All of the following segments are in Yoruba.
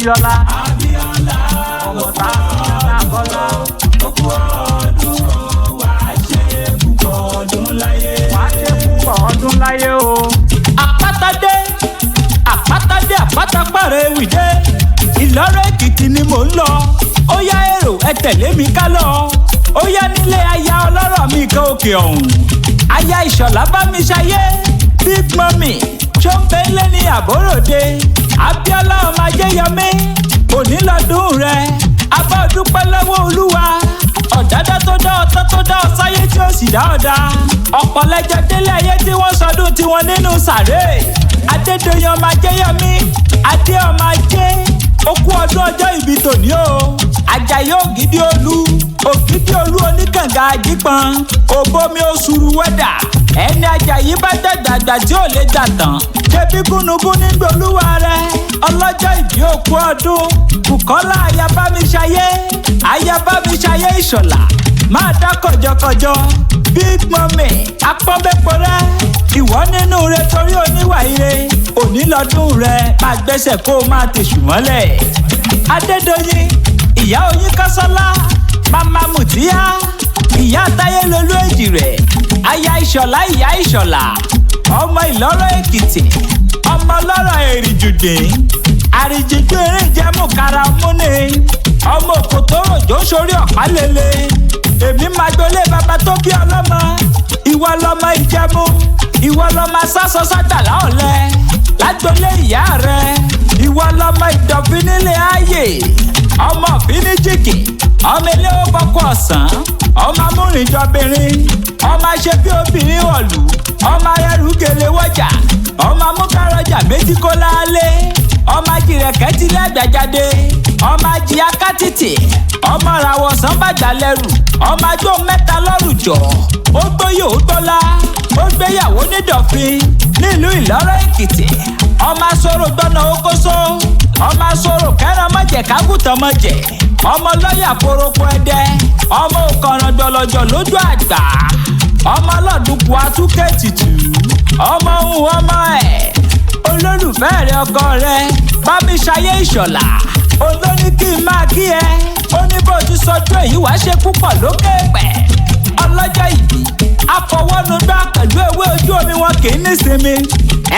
Abíọ́lá ọmọ tá a bọ́lá. Òkú ọdún wàá ṣe púpọ̀ ọdún láyé. Wàá ṣe púpọ̀ ọdún láyé o. Àpáta dé Àpáta Apataewi dé. Ìlọrọ Èkìtì ni mò ń lọ. Ó yá èrò ẹ tẹ̀lé mi ká lọ. Ó yá nílé aya ọlọ́rọ̀ mi kan òkè ọ̀hún. Aya Ìṣọ̀lá bá mi ṣayé. Big Mummy ṣọ́nbẹ́lẹ́ ní àbóròde. Abíọ́lá ọmọ Ajéyọmí òní lọ́dún rẹ̀. Abá dúpẹ́ lọ́wọ́ Olúwa. Ọ̀dádá tó dá ọtọ́ tó dá ọ sáyé tí ó sì dá ọ̀dá. Ọ̀pọ̀lẹ́jọ délé ayé tí wọ́n sọdún tiwọn nínú sàré. Adédoyin ọmọ Ajéyọmí Adé ọmọ Ajé. Ó kú ọdún ọjọ́ ìbí tòní o. Àjàyí ògidì olú ògidì olú oníkànga àjípọn. Òbomi oṣùrù wẹ́dà. Ẹni Àjàyí bá dàgbà tí ò lè dà tán. Ṣebí gúnugún ní gbólúwa rẹ̀. Ọlọ́jọ́ ìbí òkú ọdún. Bùkọ́lá ayabámiṣayé ayabámiṣayé Ìṣọ̀lá. Máa dá kọjọkọjọ. Big Mummy apọ́nbẹ́pọ̀ rẹ̀. Ìwọ nínú rẹ̀ torí oníwà ire. Òní lọ́dún rẹ̀ máa gbẹ́sẹ̀ kó o máa tèṣù mọ́lẹ̀. Adédoyin ìyá oyin Kásọ́lá. Màmá Mùtíyá ìyá Táyé lolú èjì rẹ̀. Aya Ìṣọ̀lá ìyá Ìṣọ̀lá. Ọmọ Ìlọrọ Èkìtì. Ọmọ ọlọ́rọ̀ èrìjùdín. Àrìjìjú eré ìjẹ́mú kára múni. Ọmọ òkòtó òjò sórí ọ̀pá lele. Èmi máa gbolé bàbá tó bí ọlọ́mọ. Ìwọ lọmọ Ìjẹ̀bú. Ìwọ lọmọ sásọ sátàlá ọ̀lẹ. Lágbolé ìyá rẹ. Ìwọ lọmọ Ìdọ̀fín nílé ayé. Ọmọ Fíníjìkì. Ọmọ ilé ó bọ́kọ̀ ọ̀sán. Ọmọ amúrìnjọbìnrin. Ọmọ aṣẹ bí obìnrin wọ̀lú. Ọmọ arẹrù gèlè wọ́jà. Ọmọ amúkárọ̀jà méjì kó láálé. Ọmọ ajìrẹ̀kẹ́ ti lẹ́gbẹ̀jáde. Ọmọ ajì akátìtì. Ọmọ ràwọ̀sán bàgbà lẹ́rù. Ọmọ ajó mẹ́ta lọ́rù jọ. Ó gbóyè ó gbọ́lá. Ó gbéyàwó nídọ̀fin nílùú Ìlọrọ Èkìtì. Ọmọ asọ̀rọ̀ gbọ́nà okóso. Ọmọ asọ̀rọ̀ kẹ́ran mọ̀jẹ̀ kágùtàn mọ̀jẹ̀. Ọmọ lọ́yà koroko ẹdẹ. Ọmọ òkànràn jọlọjọ lójú àgbà. Ọmọ ọlọ́dúnkù atúkẹ́ tìtù. Ọmọ ohun ọmọ ẹ̀. Olólùfẹ́ rẹ̀ ọkọ rẹ̀ Bámiṣayé Ìṣọ̀lá. Olóní kí n máa kí ẹ. Ó ní bó ti sọjú èyí wàá ṣe púpọ̀ lókè pẹ̀. Ọlọ́jọ́ ìbí afọwọ́nugbá pẹ̀lú ewé ojú omi wọn kì í nísinmi.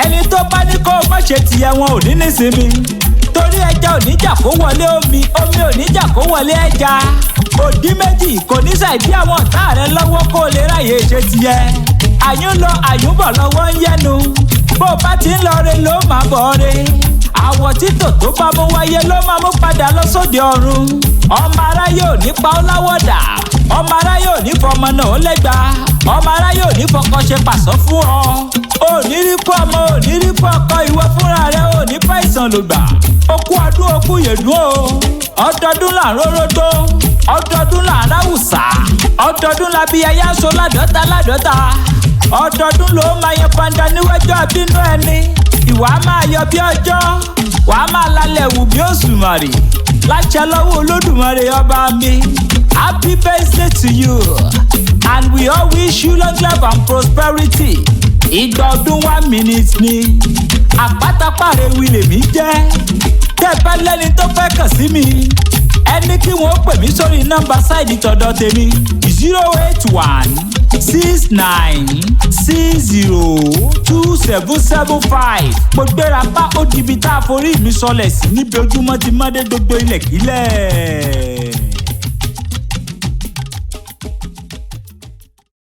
Ẹni tó bá ní kó má ṣe tìyẹ wọn ò ní nísinmi. Torí ẹja ò ní jà kó wọlé omi ò ní jà kó wọlé ẹja. Òdí méjì kò ní ṣàìdí àwọn ọ̀tá rẹ lọ́wọ́ kó o lè ráyè ṣe tìyẹ. Àyùn lọ àyùn bọ̀ lọ́wọ́ ń yẹnu. Bó o bá ti ń lọ re ló máa bọ̀ re. Àwọ̀ títò tó bá mú wáyé ló máa mú padà lọ sóde ọ̀run. Ọmọ aráyé ò ní pa ọ́ láwọ̀dà. Ọmọ aráyé ò ní fọmọ náà ó lẹ́gba. Ọmọ aráyé ò ní fọkọ ṣe pàṣọ fún ọ. Ò ní rí kú ọmọ ò ní rí kú ọkọ ìwọ fúnra rẹ ò ní pa ìsàn lògbà. Okú ọdún okú yèdú o. Ọdọọdún là ń rórógbó. Ọdọọdún là ń ráwùsà. Ọdọọdún la bí ẹyá so ládọ́ta ládọ́ta. Ọdọọdún ló máa yan panda níwájú àbínú ẹni. Ìwà máa yọ bí ọjọ́. Wàá máa lálẹ́ wù bí òṣùmàrè. Láṣẹ lọ́wọ́ Olódùmarè ọba mi. Happy birthday to you. And we all wish you long life and prosperity. Ìgbà ọdún 1 minute ni. Àpáta Apataewi lèmi jẹ́. Tẹ́ bá lẹ́ni tó fẹ́ kàn sí mi. Ẹni kí wọ́n pè mí sórí nọ́mbà sáìdì tọ̀dọ̀ tèmi 081 69 60 2775. Mo gbéra bá ó dibi tá a forí mi sọlẹ̀ sí níbi ojúmọ́ ti mọ́dé gbogbo ilẹ̀ kílẹ̀.